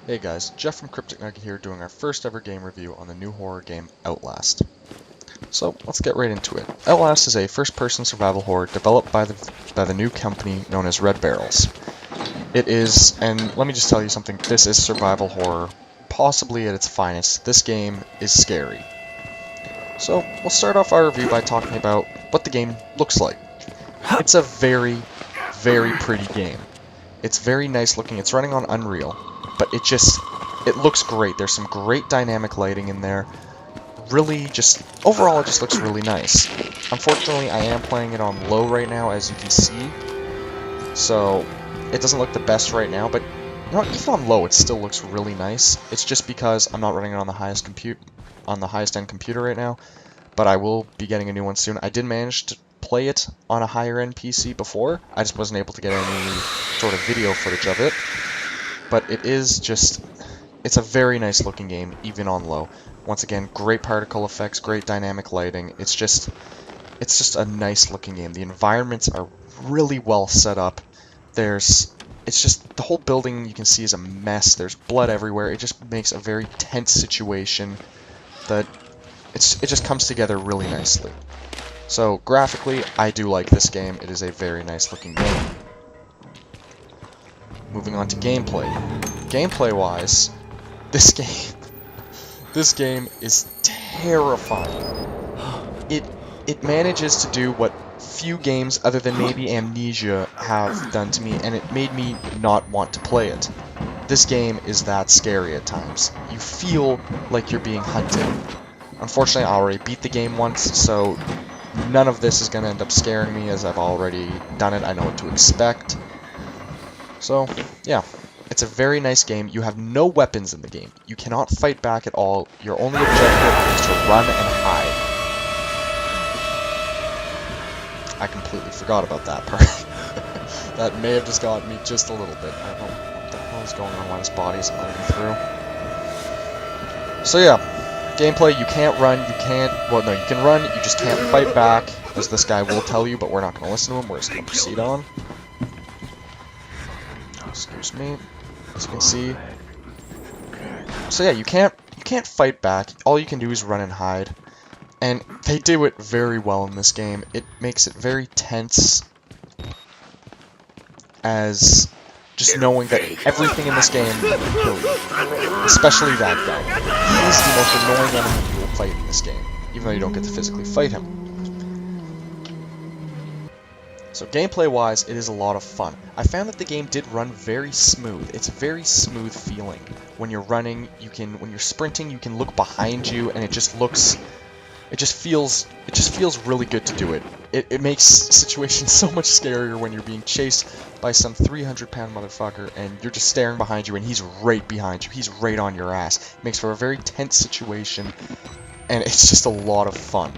Hey guys, Jeff from Cryptic Nugget here doing our first ever game review on the new horror game Outlast. So let's get right into it. Outlast is a first-person survival horror developed by the new company known as Red Barrels. It is, and let me just tell you something, this is survival horror, possibly at its finest. This game is scary. So we'll start off our review by talking about what the game looks like. It's a very, very pretty game. It's very nice looking. It's running on Unreal. But it looks great. There's some great dynamic lighting in there. Really, overall, it just looks really nice. Unfortunately, I am playing it on low right now, as you can see. So, it doesn't look the best right now, but even on low, it still looks really nice. It's just because I'm not running it on the highest end computer right now, but I will be getting a new one soon. I did manage to play it on a higher end PC before. I just wasn't able to get any sort of video footage of it. But it's a very nice looking game, even on low. Once again, great particle effects, great dynamic lighting. It's just a nice looking game. The environments are really well set up. The whole building you can see is a mess. There's blood everywhere. It just makes a very tense situation that it just comes together really nicely. So graphically, I do like this game. It is a very nice looking game. Moving on to gameplay. Gameplay-wise, this game is terrifying. It manages to do what few games other than maybe Amnesia have done to me, and it made me not want to play it. This game is that scary at times. You feel like you're being hunted. Unfortunately, I already beat the game once, so none of this is going to end up scaring me, as I've already done it. I know what to expect. So, yeah, it's a very nice game. You have no weapons in the game. You cannot fight back at all. Your only objective is to run and hide. I completely forgot about that part. That may have just got me just a little bit. I don't know what the hell is going on while this body isn't letting me through. So yeah, gameplay, you can't run, you can run, you just can't fight back, as this guy will tell you, but we're not going to listen to him, we're just going to proceed on. Excuse me, as you can see. So yeah, you can't fight back. All you can do is run and hide. And they do it very well in this game. It makes it very tense, as just knowing that everything in this game will kill you. Especially that guy. He is the most annoying enemy you will fight in this game, even though you don't get to physically fight him. So gameplay-wise, it is a lot of fun. I found that the game did run very smooth. It's very smooth feeling. When you're running, when you're sprinting, you can look behind you, and it just feels really good to do it. It makes situations so much scarier when you're being chased by some 300-pound motherfucker, and you're just staring behind you, and he's right behind you. He's right on your ass. It makes for a very tense situation, and it's just a lot of fun.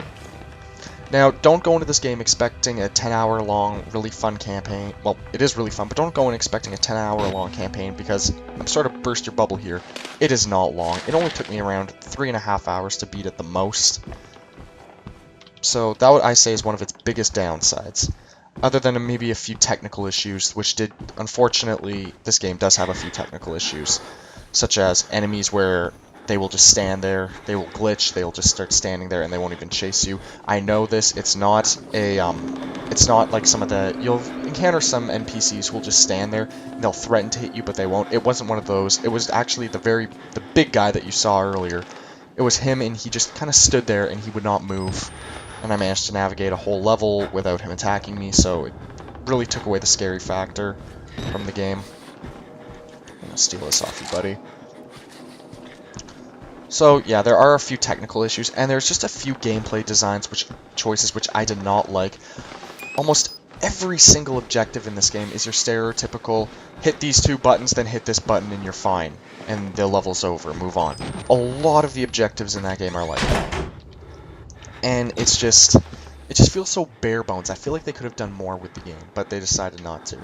Now, don't go into this game expecting a 10-hour long, really fun campaign. Well, it is really fun, but don't go in expecting a 10-hour long campaign, because I'm sorry to burst your bubble here. It is not long. It only took me around 3.5 hours to beat at the most. So that would I say is one of its biggest downsides. Other than maybe a few technical issues, unfortunately, this game does have a few technical issues, such as enemies where they will just stand there, they will glitch, they will just start standing there, and they won't even chase you. I know this, it's not like you'll encounter some NPCs who will just stand there, and they'll threaten to hit you, but they won't. It wasn't one of those. It was actually the big guy that you saw earlier. It was him, and he just kind of stood there, and he would not move. And I managed to navigate a whole level without him attacking me, so it really took away the scary factor from the game. I'm gonna steal this off you, buddy. So yeah, there are a few technical issues, and there's just a few gameplay choices which I did not like. Almost every single objective in this game is your stereotypical, hit these two buttons, then hit this button, and you're fine. And the level's over, move on. A lot of the objectives in that game are like that. And it just feels so bare bones. I feel like they could have done more with the game, but they decided not to.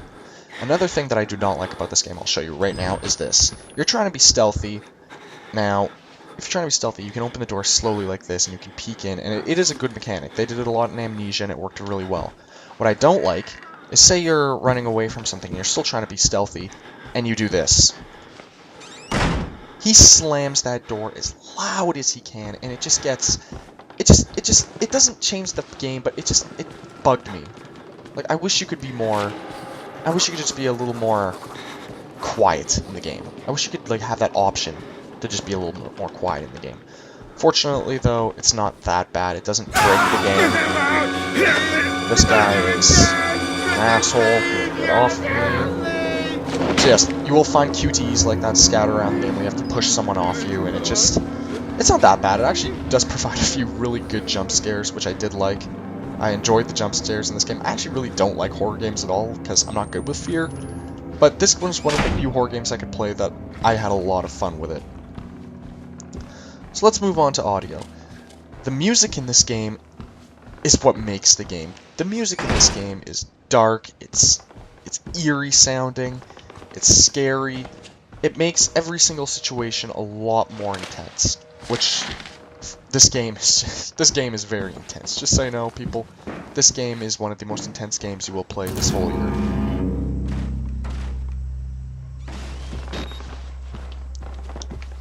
Another thing that I do not like about this game, I'll show you right now, is this. You're trying to be stealthy. Now, if you're trying to be stealthy, you can open the door slowly like this, and you can peek in, and it is a good mechanic. They did it a lot in Amnesia, and it worked really well. What I don't like is, say you're running away from something, and you're still trying to be stealthy, and you do this. He slams that door as loud as he can, and it just gets, it doesn't change the game, but it bugged me. Like, I wish you could be more, I wish you could just be a little more quiet in the game. I wish you could, like, have that option to just be a little more quiet in the game. Fortunately, though, it's not that bad. It doesn't break the game. This guy is an asshole. Get off me. So yes, you will find QTEs like that scattered around the game where you have to push someone off you, and it's not that bad. It actually does provide a few really good jump scares, which I did like. I enjoyed the jump scares in this game. I actually really don't like horror games at all, because I'm not good with fear. But this was one of the few horror games I could play that I had a lot of fun with it. So let's move on to audio. The music in this game is what makes the game. The music in this game is dark, it's eerie sounding, it's scary. It makes every single situation a lot more intense, which this game is very intense. Just so you know, people, this game is one of the most intense games you will play this whole year.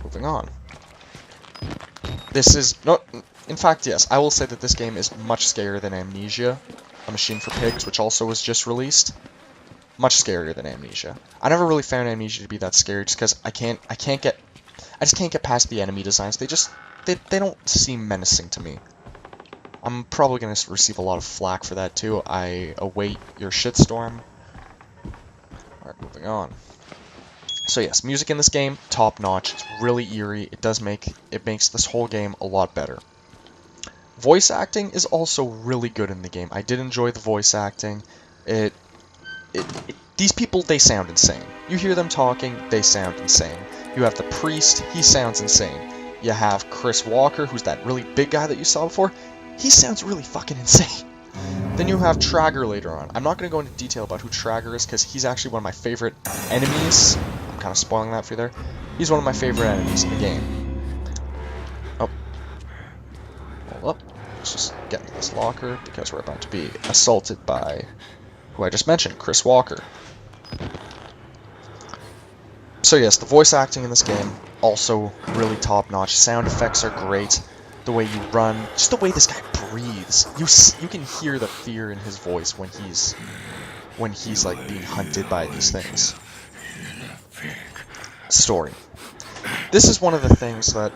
Moving on. This is no, in fact, yes, I will say that this game is much scarier than Amnesia, A Machine for Pigs, which also was just released. Much scarier than Amnesia. I never really found Amnesia to be that scary, just because I just can't get past the enemy designs. They don't seem menacing to me. I'm probably gonna receive a lot of flack for that too. I await your shitstorm. Alright, moving on. So yes, music in this game, top notch. It's really eerie. It makes this whole game a lot better. Voice acting is also really good in the game. I did enjoy the voice acting. These people, they sound insane. You hear them talking, they sound insane. You have the priest, he sounds insane. You have Chris Walker, who's that really big guy that you saw before. He sounds really fucking insane. Then you have Trager later on. I'm not going to go into detail about who Trager is, because he's actually one of my favorite enemies. I'm kind of spoiling that for you there. He's one of my favorite enemies in the game. Oh. Hold up. Let's just get into this locker, because we're about to be assaulted by who I just mentioned, Chris Walker. So yes, the voice acting in this game, also really top-notch. Sound effects are great. The way you run, just the way this guy breathes. You can hear the fear in his voice when he's like being hunted by these things. Story. This is one of the things that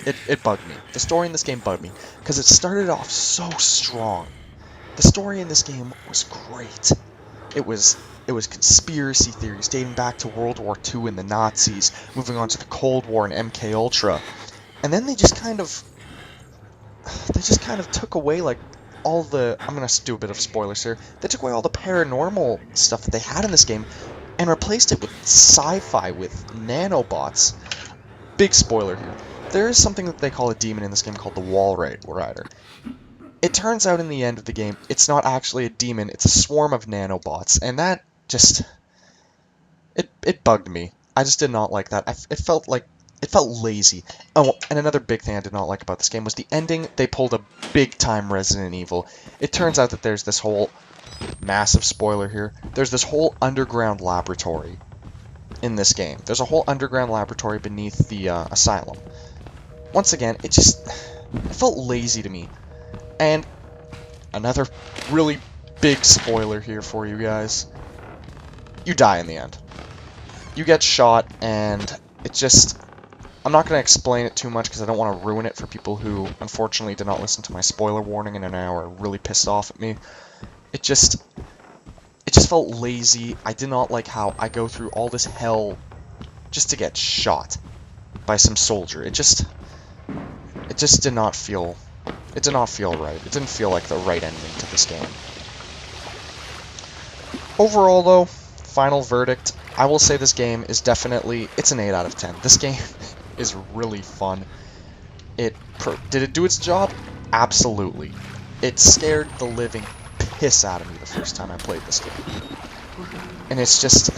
it bugged me. The story in this game bugged me because it started off so strong. The story in this game was great. It was conspiracy theories dating back to World War II and the Nazis, moving on to the Cold War and MK Ultra. And then they just kind of took away, like, all the, I'm gonna do a bit of spoilers here, they took away all the paranormal stuff that they had in this game, and replaced it with sci-fi, with nanobots. Big spoiler here. There is something that they call a demon in this game called the Wall Rider. It turns out in the end of the game, it's not actually a demon, it's a swarm of nanobots, and that just, it bugged me. I just did not like that. It felt lazy. Oh, and another big thing I did not like about this game was the ending. They pulled a big-time Resident Evil. It turns out that there's this whole, massive spoiler here, there's this whole underground laboratory in this game. There's a whole underground laboratory beneath the asylum. Once again, it felt lazy to me. And another really big spoiler here for you guys. You die in the end. You get shot, and it just, I'm not going to explain it too much because I don't want to ruin it for people who, unfortunately, did not listen to my spoiler warning and are now really pissed off at me. It just felt lazy. I did not like how I go through all this hell just to get shot by some soldier. It just did not feel, it did not feel right. It didn't feel like the right ending to this game. Overall, though, final verdict, I will say this game is definitely, it's an 8 out of 10. This game is really fun. Did it do its job? Absolutely. It scared the living piss out of me the first time I played this game. And it's just,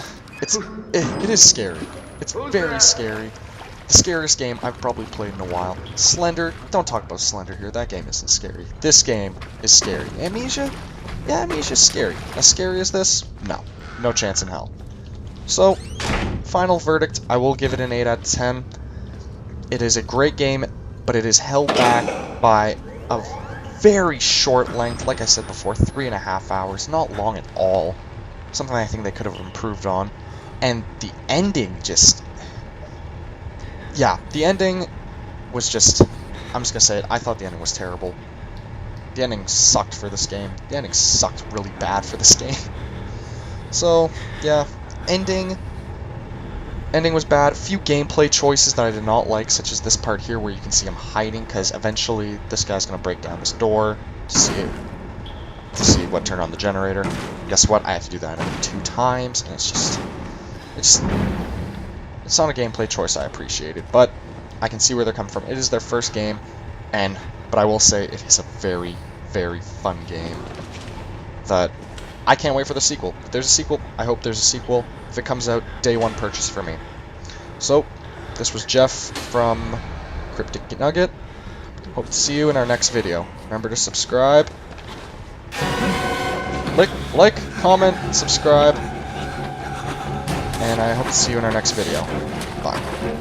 it is scary. It's very scary. The scariest game I've probably played in a while. Slender, don't talk about Slender here, that game isn't scary. This game is scary. Amnesia? Yeah, Amnesia's scary. As scary as this? No. No chance in hell. So, final verdict, I will give it an 8 out of 10. It is a great game, but it is held back by a very short length. Like I said before, 3.5 hours. Not long at all. Something I think they could have improved on. And the ending just... yeah, the ending was just... I'm just gonna say it, I thought the ending was terrible. The ending sucked for this game. The ending sucked really bad for this game. So, yeah, ending was bad. A few gameplay choices that I did not like, such as this part here where you can see him hiding, because eventually this guy's gonna break down this door to see what turned on the generator. Guess what? I have to do that 2 times, and it's not a gameplay choice I appreciated, but I can see where they're coming from. It is their first game, but I will say it is a very, very fun game that I can't wait for the sequel. If there's a sequel, I hope there's a sequel. If it comes out, day 1 purchase for me. So, this was Jeff from Cryptic Nugget. Hope to see you in our next video. Remember to subscribe. Like, comment, subscribe. And I hope to see you in our next video. Bye.